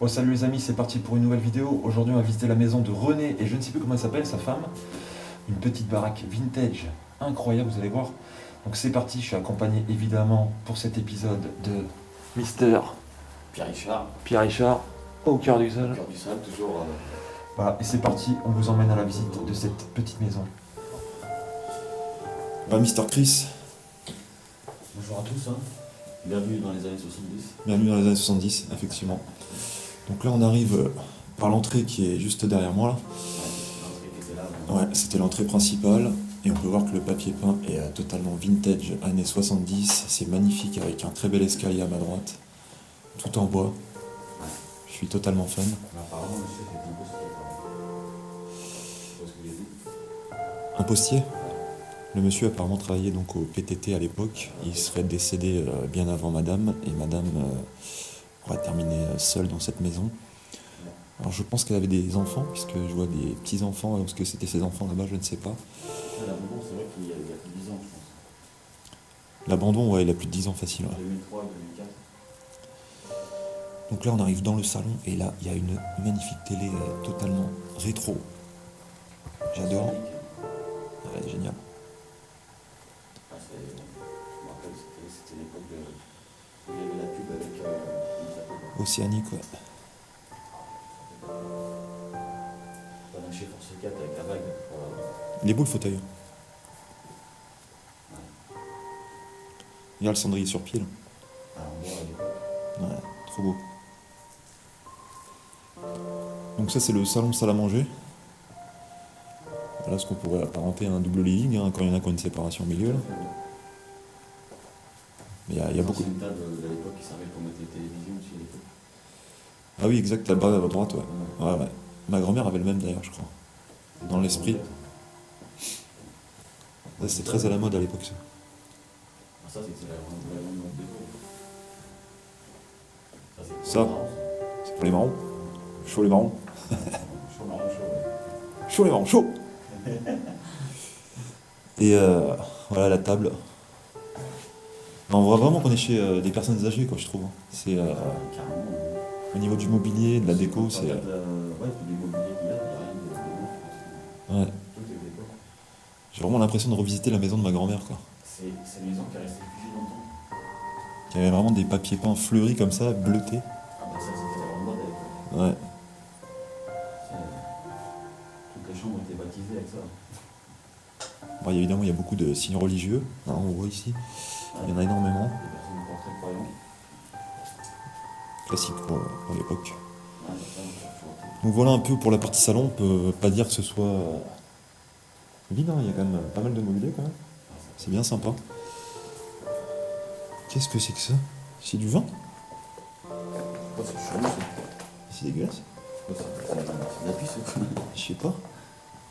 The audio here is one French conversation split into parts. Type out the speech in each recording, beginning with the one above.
Oh salut les amis, c'est parti pour une nouvelle vidéo. Aujourd'hui on va visiter la maison de René et je ne sais plus comment elle s'appelle, sa femme. Une petite baraque vintage, incroyable, vous allez voir. Donc c'est parti, je suis accompagné évidemment pour cet épisode de Mister Pierre-Richard, Pierre-Richard, au cœur du sol. cœur du sol, toujours. Voilà, et c'est parti, on vous emmène à la visite de cette petite maison. Mister Chris, Bonjour à tous, hein. Bienvenue dans les années 70. bienvenue dans les années 70, effectivement. Donc là on arrive par l'entrée qui est juste derrière moi là. L'entrée qui était là. Ouais, c'était l'entrée principale et on peut voir que le papier peint est totalement vintage, années 70. C'est magnifique avec un très bel escalier à ma droite, tout en bois. Je suis totalement fan. Apparemment, monsieur, c'est un peu ce qu'il y a. C'est ce que j'ai dit. Un postier. Le monsieur apparemment travaillait donc au PTT à l'époque. Il serait décédé bien avant madame et madame aurait terminé seule dans cette maison. Alors je pense qu'elle avait des enfants, puisque je vois des petits-enfants, est-ce que c'était ses enfants là-bas, je ne sais pas. L'abandon, c'est vrai qu'il y a plus de 10 ans, je pense. L'abandon, ouais, il a plus de 10 ans facile. Ouais. 2003, 2004. Donc là on arrive dans le salon et là il y a une magnifique télé totalement rétro. J'adore, elle est géniale. Je me rappelle, c'était l'époque où il y avait la pub avec. Comment ça s'appelle Océanique, ouais. Pendant chez Force 4 avec la vague. Il est beau le fauteuil. Regarde le cendrier sur pied là. Alors, moi, à l'époque. Ouais, trop beau. Donc ça c'est le salon salle à manger. Voilà ce qu'on pourrait apparenter à un double living, hein, quand il y en a qui ont une séparation au milieu. Là. Mais il y a beaucoup. C'est une table de l'époque qui servait pour mettre les télévisions aussi à l'époque. Ah oui, exact, là-bas à droite, ouais. Ouais, ouais. Ma grand-mère avait le même d'ailleurs, je crois. Dans l'esprit. Ça, c'était très à la mode à l'époque ça. Ah, ça, c'était la grande déco. C'est Ça. marrant, C'est pour les marrons. Chaud les marrons. Chaud, marrant, chaud, ouais. Chaud les marrons, chaud. Et voilà la table. On voit vraiment qu'on est chez des personnes âgées, quoi, je trouve. C'est Carrément. au niveau du mobilier, de la déco, c'est. Ouais, puis l'immobilier qu'il y a, il n'y a rien de Ouais. tout est déco. J'ai vraiment l'impression de revisiter la maison de ma grand-mère, quoi. C'est une maison qui est restée figée longtemps. Il y avait vraiment des papiers peints fleuris comme ça, bleutés. Ah bah ça, c'était la grande mode avec ça. Ouais. Toutes les chambres étaient baptisées avec ça. Bon, évidemment, il y a beaucoup de signes religieux. Hein, on voit ici. Il y en a énormément. Des personnes encore très croyantes. Classique pour l'époque. Ouais, ça, on peut toujours. Donc voilà un peu pour la partie salon. On peut pas dire que ce soit vide, hein. Il y a quand même pas mal de mobilier quand même. C'est bien sympa. Qu'est-ce que c'est que ça? C'est du vin? Pourquoi c'est chelou, C'est dégueulasse. c'est de la pisse, quoi. Je sais pas.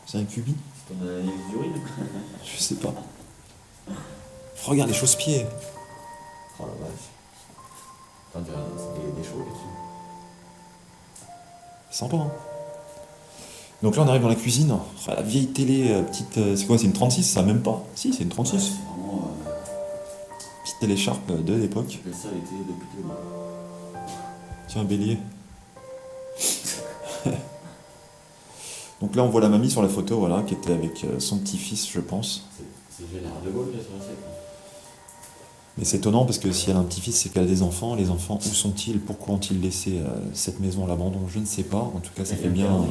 C'est un cubi? C'est ton analyse d'urine. Je sais pas. Regarde les chausse-pieds. Oh la vache. Attends, c'est des chevaux dessus. Sympa, hein. Donc là on arrive dans la cuisine. Oh, la vieille télé, petite. C'est quoi? C'est une 36 ça? Même pas. Si, c'est une 36. Ouais, c'est vraiment. Petite télé Sharp de l'époque. J'appelle ça l'été depuis tout le monde. Tiens, un bélier. Donc là on voit la mamie sur la photo, voilà, qui était avec son petit-fils, je pense. C'est le général de Gaulle qui a sur la scène. Mais c'est étonnant parce que si elle a un petit-fils, c'est qu'elle a des enfants. Les enfants, où sont-ils? Pourquoi ont-ils laissé cette maison à l'abandon? Je ne sais pas. En tout cas, ça fait bien.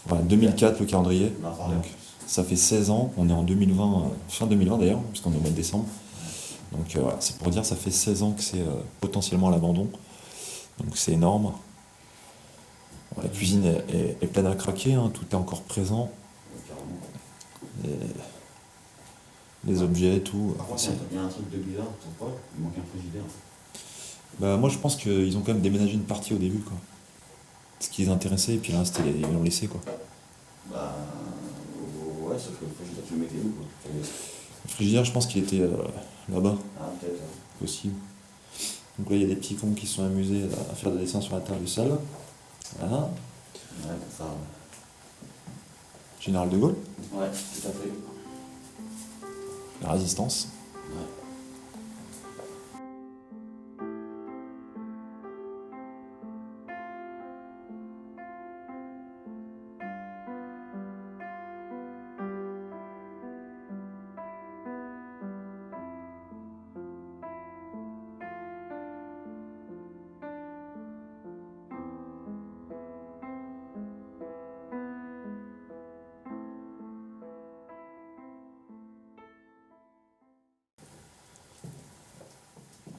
Voilà, 2004 le calendrier. Donc ça fait 16 ans. On est en 2020, fin 2020 d'ailleurs, puisqu'on est au mois de décembre. Donc voilà, c'est pour dire ça fait 16 ans que c'est potentiellement à l'abandon. Donc c'est énorme. Bon, la cuisine est pleine à craquer, hein, tout est encore présent. Les objets, tout. Par contre, il y a un truc de bizarre, tu trouves pas? Il manque un frigidaire. Bah, moi je pense qu'ils ont quand même déménagé une partie au début, quoi. Ce qui les intéressait, et puis là ils l'ont laissé, quoi. Bah. Ouais, sauf que le frigidaire, tu le mettais où, quoi? Le frigidaire, je pense qu'il était là-bas, Ah, peut-être. Ouais. possible. Donc là il y a des petits cons qui se sont amusés à faire des dessins sur la table de salle. Voilà. Ouais, c'est ça. Général de Gaulle, Ouais, tout à fait. la résistance. Ouais.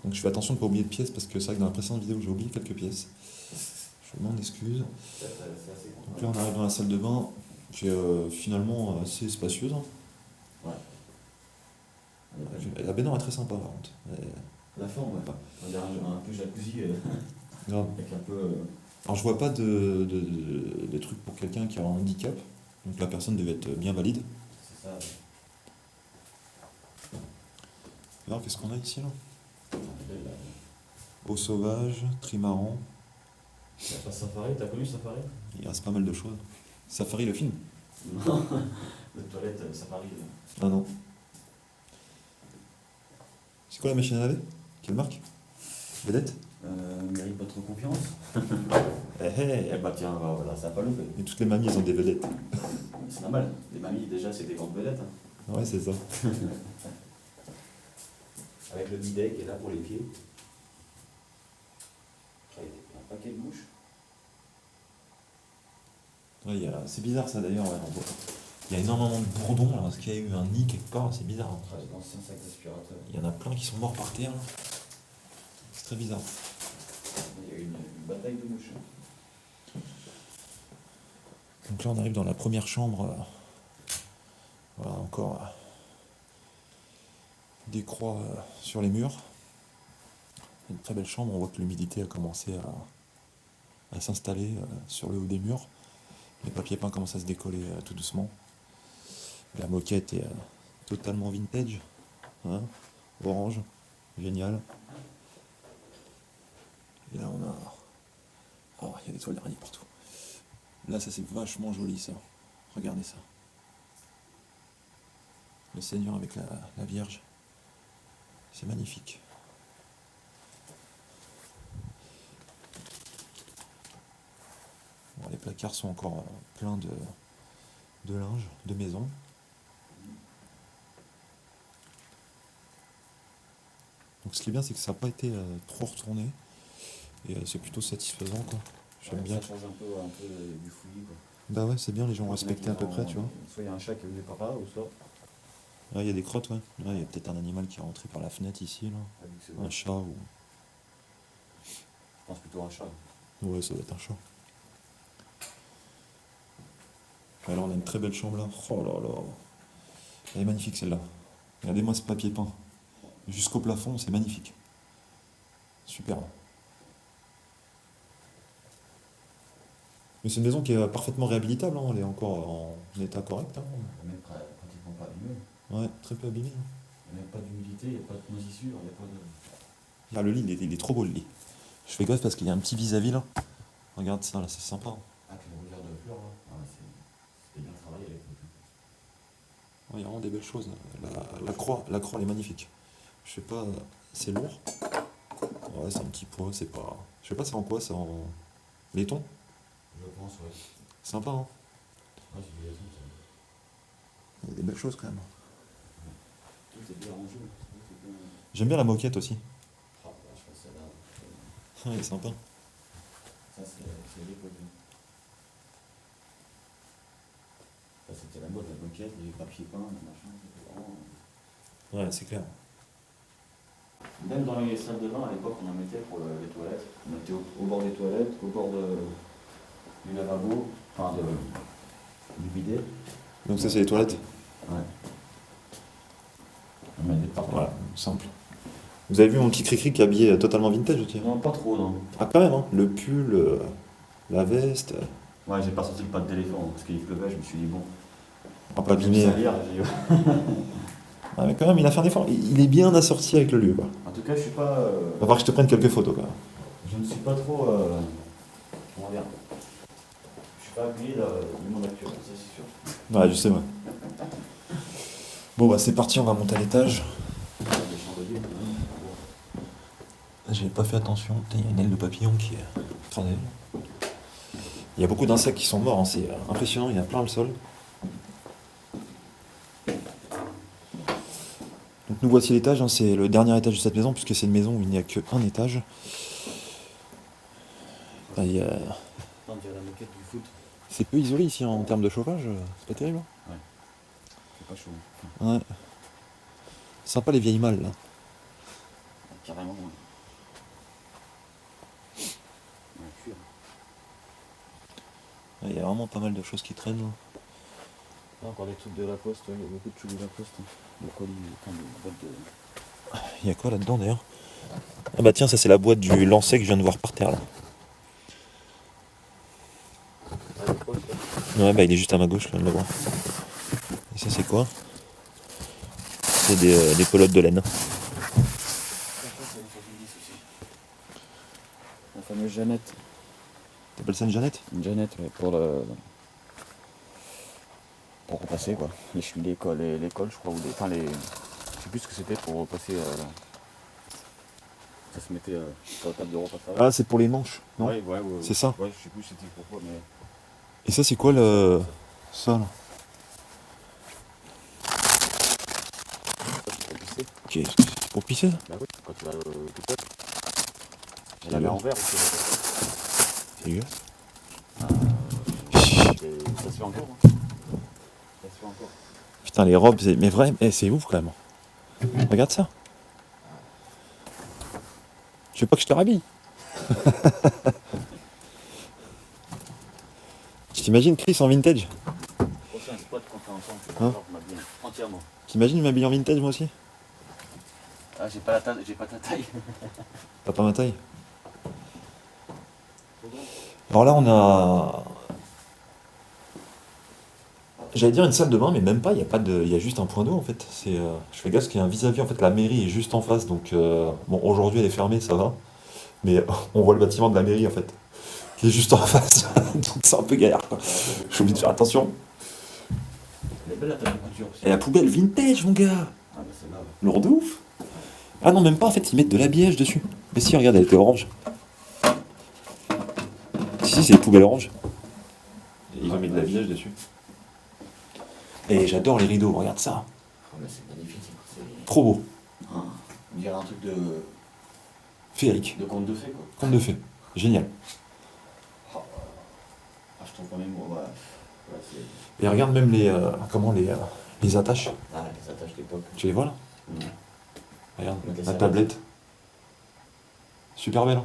Donc je fais attention de ne pas oublier de pièces parce que c'est vrai que dans la précédente vidéo j'ai oublié quelques pièces. Je demande excuse. C'est assez Donc là on arrive dans la salle de bain qui est finalement assez spacieuse. Hein. La baignoire est très sympa par contre. La forme, ouais. On dirait un peu jacuzzi Grave. avec un peu. Alors je vois pas de trucs pour quelqu'un qui a un handicap. Donc la personne devait être bien valide. C'est ça. Alors qu'est-ce qu'on a ici là? Là, Eau sauvage, trimaran. il y a pas Safari, t'as connu Safari? Il reste pas mal de choses. Safari le film? Non, la toilette Safari. Ah non. C'est quoi la machine à laver? Quelle marque? Vedette? Mérite votre confiance. Eh eh. Eh bah tiens, voilà, ça a pas loupé. Et toutes les mamies elles ont des vedettes. C'est normal, les mamies déjà c'est des grandes vedettes. Hein. Ouais c'est ça. Avec le bidet qui est là pour les pieds. Il y a un paquet de mouches. Ouais, c'est bizarre ça d'ailleurs. Ouais, il y a énormément de bourdons là, parce qu'il y a eu un nid quelque part, c'est bizarre. Hein. Ah, l'ancien sac d'aspirateur. Il y en a plein qui sont morts par terre. Là. C'est très bizarre. Il y a eu une bataille de mouches. Donc là on arrive dans la première chambre. Voilà encore des croix sur les murs. Une très belle chambre, on voit que l'humidité a commencé à s'installer sur le haut des murs. Les papiers peints commencent à se décoller tout doucement. La moquette est totalement vintage. Hein, orange, génial. Et là on a... Oh, il y a des toiles d'araignée partout. Là ça c'est vachement joli ça. Regardez ça. Le Seigneur avec la Vierge. C'est magnifique. Bon, les placards sont encore pleins de linge, de maison. Donc ce qui est bien c'est que ça n'a pas été trop retourné. Et c'est plutôt satisfaisant quoi. J'aime bien. Ça change un peu du fouillis quoi. Bah ouais c'est bien, les gens ont respecté à peu près tu vois. Soit il y a un chat qui est venu par là, ou soit... Là il y a des crottes ouais. Là il y a peut-être un animal qui est rentré par la fenêtre ici là. Un chat ou... Je pense plutôt un chat. Ouais ça doit être un chat. Alors on a une très belle chambre là. Oh là là. Elle est magnifique celle-là. Regardez-moi ce papier peint. Jusqu'au plafond, c'est magnifique. Super. Mais c'est une maison qui est parfaitement réhabilitable, hein. Elle est encore en état correct. Hein. Même pratiquement pas abîmé. Ouais, très peu abîmé. Hein. Il n'y a même pas d'humidité, il n'y a pas de moisissure, il n'y a pas de... Regarde le lit, il est trop beau le lit. Je fais gaffe parce qu'il y a un petit vis-à-vis là. Regarde ça là, c'est sympa. Ah, tu me regardes de fleurs là. Ah, c'était bien travaillé avec le... Ouais, il y a vraiment des belles choses. La croix elle est magnifique. Je sais pas, c'est lourd. Ouais, c'est un petit poids, c'est pas... Je sais pas c'est en quoi, c'est en laiton. Je pense, ouais. Sympa hein. Ouais, c'est du laiton, ça. Il y a des belles choses quand même. Tout est bien rangé. J'aime bien la moquette aussi. Ah, je pense que celle-là. Ouais, elle est sympa. Ça, c'est l'époque. Ça, c'était la mode, la moquette, les papiers peints, le machin. C'était vraiment... Ouais, c'est clair. Même dans les salles de bain, à l'époque, on en mettait pour les toilettes. On mettait au bord des toilettes, au bord du lavabo, enfin du bidet. Donc ça c'est les toilettes. Ouais. On mettait partout. Voilà, simple. Vous avez vu mon petit cri-cri qui est habillé totalement vintage aussi? Non, pas trop, non. Ah quand même, hein. Le pull, la veste. Ouais, j'ai pas sorti le pâte d'éléphant parce qu'il pleuvait, je me suis dit bon. On va pas abîmer. Salir, j'ai dit, Ah, mais quand même, il a fait un effort. Il est bien assorti avec le lieu, quoi. en tout cas, je suis pas. Va falloir que je te prenne quelques photos, quand même. Je ne suis pas trop. Comment dire? Je suis pas appuyé du monde actuel, ça c'est sûr. Ouais, je sais, ouais. Bon, bah c'est parti, on va monter à l'étage. Les chandeliers, quand même. J'ai pas fait attention. Putain, il y a une aile de papillon qui est... Attendez. Il y a beaucoup d'insectes qui sont morts, hein. C'est impressionnant, il y en a plein le sol. Donc nous voici à l'étage, hein. C'est le dernier étage de cette maison, puisque c'est une maison où il n'y a qu'un étage. Ah, On dirait la moquette du foot. C'est peu isolé ici hein, en termes de chauffage, c'est pas terrible. Ouais. C'est pas chaud. Ouais. Sympa les vieilles malles là. carrément. Cuir. Il y a vraiment pas mal de choses qui traînent. Là. Là, encore des trucs de la poste, il y a beaucoup de trucs de la poste. Le colis, enfin, des boîtes de... Il y a quoi là-dedans d'ailleurs? Ah bah tiens, ça c'est la boîte du lancet que je viens de voir par terre là. Ah, des postes, là. Ouais, bah il est juste à ma gauche, je viens de le voir. Et ça c'est quoi? C'est des pelotes de laine. Ça, c'est les 70 aussi. La fameuse Jeannette. T'appelles ça une Jeannette? Une Jeannette, ouais, pour repasser quoi. L'école, je crois, ou enfin les. Je sais plus ce que c'était pour repasser. Ça se mettait sur la table de repassage. Ah, c'est pour les manches, non? Ouais, C'est ça. Ouais, je sais plus c'était pourquoi, mais. Et ça c'est quoi le... ça là? Ça, c'est pour pisser. Ok, c'est pour pisser ça? Bah oui, quand tu vas tout seul. C'est Elle avait bien. en verre aussi. C'est dégueulasse. Ça se fait encore. Hein. Ça se fait encore. Putain, les robes, c'est... mais vrai, c'est ouf quand même. Regarde ça. Tu veux pas que je te rhabille? Tu t'imagines Chris en vintage? Prochain spot qu'on fait ensemble, Hein je m'habille entièrement. T'imagines m'habiller en vintage moi aussi? Ah, j'ai pas ta taille. T'as pas ma taille? Alors là, on a... J'allais dire une salle de bain, mais même pas, il y a pas de... il y a juste un point d'eau en fait. C'est, je fais gaffe parce qu'il y a un vis-à-vis, en fait, la mairie est juste en face, donc bon, aujourd'hui elle est fermée, ça va. Mais on voit le bâtiment de la mairie en fait, qui est juste en face, donc c'est un peu galère quoi. Je suis obligé de faire attention. Elle est belle la table de couture aussi. Et la poubelle vintage, mon gars! Ah, bah c'est là. Lourd de ouf! Ah non, même pas, en fait, ils mettent de l'habillage dessus. Mais si, regarde, elle était orange. Si, c'est les poubelles oranges. Et ils ont mis de l'habillage dessus. Et j'adore les rideaux, regarde ça. Oh, mais c'est magnifique. C'est... Trop beau. Ah, on dirait un truc Féerique. de conte de fées quoi. Conte de fées. Génial. Ah, je trouve quand même. Ouais, c'est... Et regarde même les, comment les attaches. Ah, les attaches d'époque. Tu les vois là? Mmh. Regarde, Avec les la serviettes. tablette. Super belle. Hein.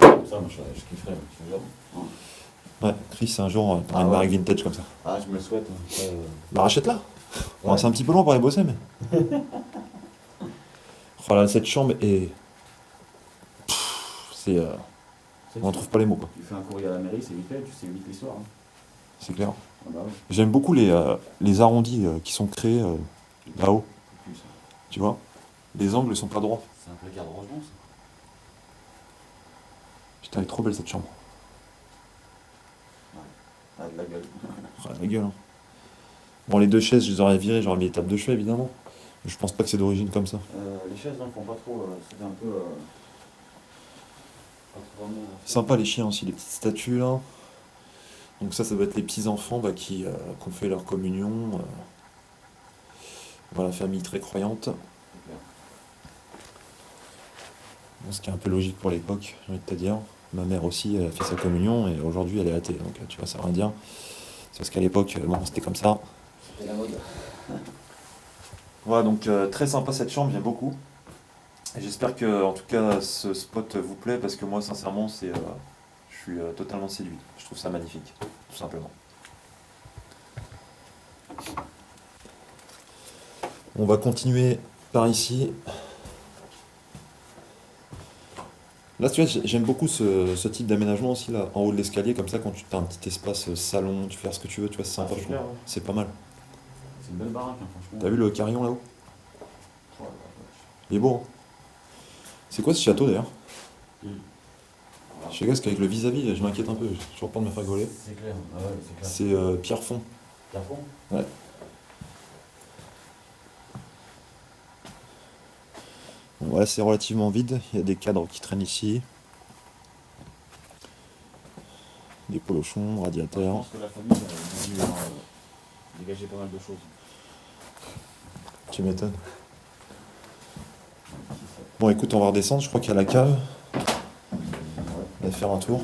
Comme ça, moi je kifferais. Je te jure. Ouais, Chris, un jour, t'auras Ah une ouais. baraque vintage comme ça. Ah, je me le souhaite. Hein. Après, Bah rachète-la. Bon, Ouais. c'est un petit peu long pour aller bosser, mais... Oh là, cette chambre est... C'est... on trouve pas les mots, quoi. Tu fais un courrier à la mairie, c'est vite fait, tu sais vite l'histoire. Hein. C'est clair. Ah bah oui, J'aime beaucoup les arrondis qui sont créés là-haut, c'est plus ça. tu vois. Les angles sont pas droits. C'est un placard de rangement ça. Putain, elle est trop belle cette chambre. Ah, de la gueule. Oh, la gueule, hein. Bon, les deux chaises, je les aurais virées, j'aurais mis les tables de chevet, évidemment. Mais je pense pas que c'est d'origine comme ça. Les chaises, non, font pas trop. C'était un peu. Pas trop vraiment. Sympa les chiens aussi, les petites statues là. Donc ça doit être les petits-enfants qui ont fait leur communion. Voilà, famille très croyante. C'est clair. Bon, ce qui est un peu logique pour l'époque, j'ai envie de te dire. Ma mère aussi elle a fait sa communion et aujourd'hui elle est athée. Donc tu vois, ça veut rien dire. C'est parce qu'à l'époque, bon, c'était comme ça. C'était la mode. Voilà, donc très sympa cette chambre, j'aime beaucoup. Et j'espère que en tout cas ce spot vous plaît parce que moi sincèrement je suis totalement séduit. Je trouve ça magnifique, tout simplement. On va continuer par ici. Là, tu vois, j'aime beaucoup ce type d'aménagement aussi, là, en haut de l'escalier, comme ça, quand tu as un petit espace salon, tu fais ce que tu veux, tu vois, c'est sympa, Ah, c'est je trouve. clair, ouais. C'est pas mal. C'est une belle baraque, hein, franchement. T'as vu le carillon là-haut? Oh, la vache. Il est beau, hein? C'est quoi ce château d'ailleurs? Mm. Je sais pas, parce qu'avec le vis-à-vis, je m'inquiète un peu, j'ai toujours peur de me faire gauler. C'est clair, ah ouais, c'est clair. C'est Pierrefonds. Pierrefonds. Ouais. Bon, voilà, c'est relativement vide, il y a des cadres qui traînent ici. Des polochons, Je radiateurs. pense que la famille a dû dégager pas mal de choses. Tu m'étonnes. Bon, écoute, on va redescendre, je crois qu'il y a la cave. On va faire un tour.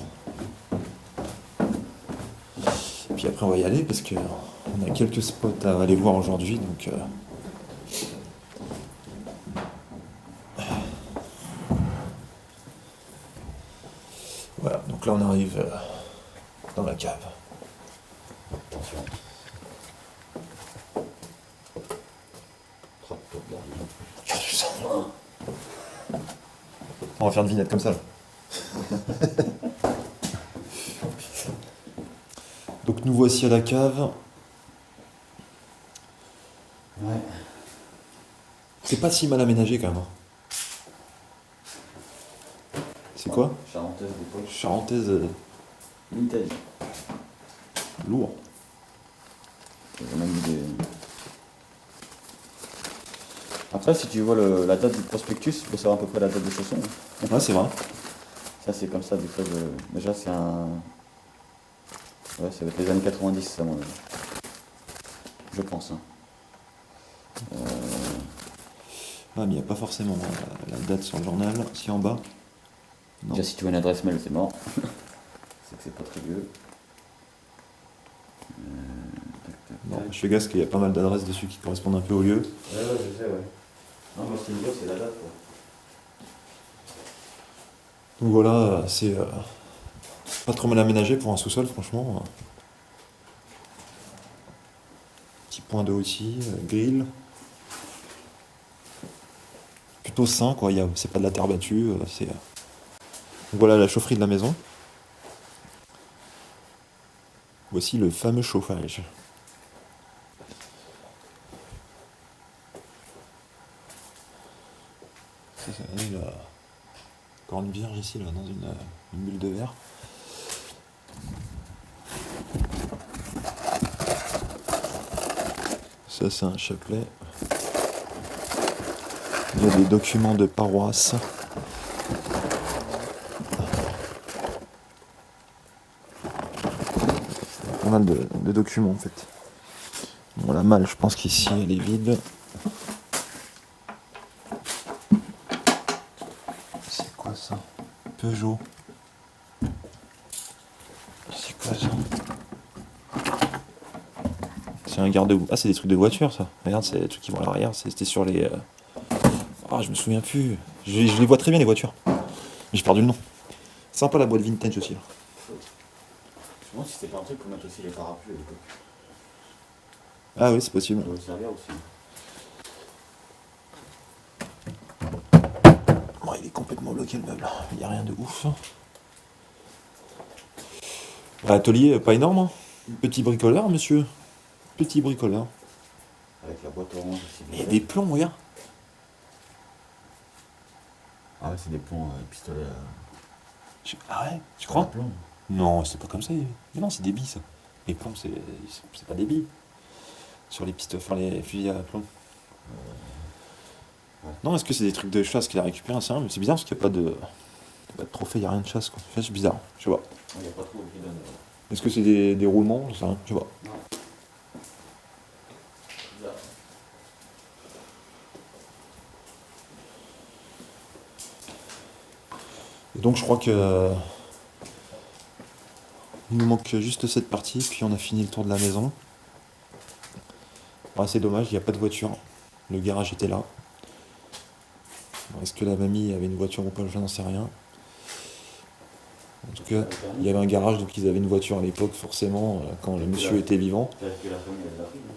Puis après, on va y aller parce que on a quelques spots à aller voir aujourd'hui, donc Voilà, donc là on arrive dans la cave. Attention. Trappe-toi de l'argent. Il y a du sang. On va faire une vignette comme ça. Là. Donc nous voici à la cave. Ouais. C'est pas si mal aménagé quand même. Hein. C'est quoi? Charentaise d'époque. Charentaise Vintage. lourd. On a mis des... Après, si tu vois la date du prospectus, il faut savoir à peu près la date des chaussons. Hein. Ouais, c'est vrai. Ça, c'est comme ça, des fois. Déjà, c'est un. Ouais, ça va être les années 90, ça, mon avis. Je pense. Hein. Ah, mais il n'y a pas forcément la date sur le journal. Si en bas. Non. Déjà, si tu vois une adresse mail, c'est mort. C'est que c'est pas très vieux. Non, je fais gaffe qu'il y a pas mal d'adresses dessus qui correspondent un peu au lieu. Ouais, je sais, ouais. Non, moi, ce qui me dit, c'est la date, quoi. Donc voilà, c'est pas trop mal aménagé pour un sous-sol, franchement. Petit point d'eau aussi, grill. Plutôt sain, quoi. C'est pas de la terre battue. Donc voilà la chaufferie de la maison. Voici le fameux chauffage. Il y a encore une vierge ici, là, dans une bulle de verre. Ça, c'est un chapelet. Il y a des documents de paroisse. Pas mal de documents, en fait. Bon, la malle, je pense qu'ici, elle est vide. C'est quoi ça? Peugeot. C'est quoi ça? C'est un garde-boue. Ah, c'est des trucs de voiture, ça. Regarde, c'est des trucs qui vont à l'arrière. C'était sur les... Ah, je me souviens plus. Je les vois très bien, les voitures. Mais j'ai perdu le nom. Sympa la boîte vintage aussi, là. Je me demande si c'était pas un truc pour mettre aussi les parapluies à l'époque. Ah oui, c'est possible. Ça doit servir aussi. Bon, il est complètement bloqué, le meuble. Il n'y a rien de ouf. Atelier pas énorme, hein. Petit bricoleur, monsieur. Petit bricoleur. Avec la boîte orange aussi. Et des plombs, regarde. Ah ouais, c'est des plombs pistolets. Ah ouais, tu crois? Plombs. Non, c'est pas comme ça. Mais non, c'est des billes, ça. Les plombs, c'est pas des billes. Sur les pistes, enfin les fusils à plomb. Ouais. Non, est-ce que c'est des trucs de chasse qu'il a récupéré? C'est bizarre parce qu'il n'y a pas de trophée, il n'y a rien de chasse, quoi. C'est bizarre, je sais pas. Il n'y a pas trop qui donne. Est-ce que c'est des roulements? Je sais rien, je sais pas. Non. Bizarre. Et donc je crois que il nous manque juste cette partie, puis on a fini le tour de la maison. Ah, c'est dommage, il n'y a pas de voiture. Le garage était là. Est-ce que la mamie avait une voiture ou pas? Je n'en sais rien. En tout cas, il y avait un garage, donc ils avaient une voiture à l'époque, forcément, quand le monsieur était vivant. Peut-être que la famille elle l'a pris, non?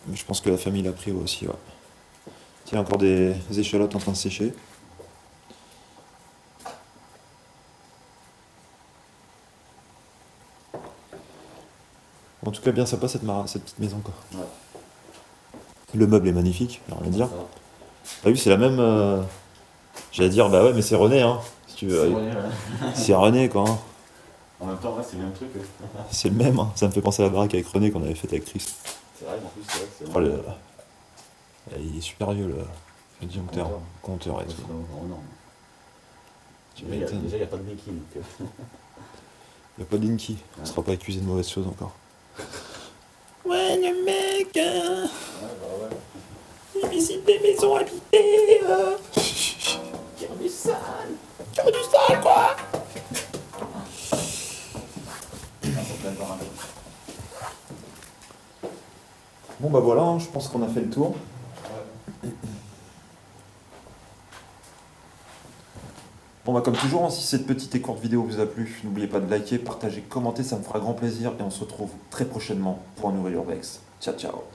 Mais je pense que la famille l'a pris aussi, ouais. Tiens, encore des échalotes en train de sécher. En tout cas, bien sympa cette petite maison, quoi. Ouais. Le meuble est magnifique, rien à dire. Ça va. T'as vu, c'est la même. J'allais dire, bah ouais, mais c'est René, hein. Si tu veux. C'est René, ouais. C'est René, quoi. Hein. En même temps, ouais, c'est le même truc. C'est le même, hein. Ça me fait penser à la baraque avec René qu'on avait faite avec Chris. C'est vrai, en plus, c'est vrai que c'est Oh, il est super vieux, le disjoncteur, compteur et Ouais, tout. c'est vraiment énorme. Tu Déjà, m'étonnes. il n'y a pas de Mickey. Donc, Il n'y a pas de Linky. On Ouais. sera pas accusé de mauvaises choses encore. Ouais, le mec, Ouais, bah ouais. il visite des maisons habitées. Tire du sale. Tire du sale, quoi. Ah, ça plaît pas un peu. Bon, bah voilà, hein, je pense qu'on a fait le tour. Bon bah comme toujours, hein, si cette petite et courte vidéo vous a plu, n'oubliez pas de liker, partager, commenter, ça me fera grand plaisir et on se retrouve très prochainement pour un nouvel Urbex. Ciao ciao.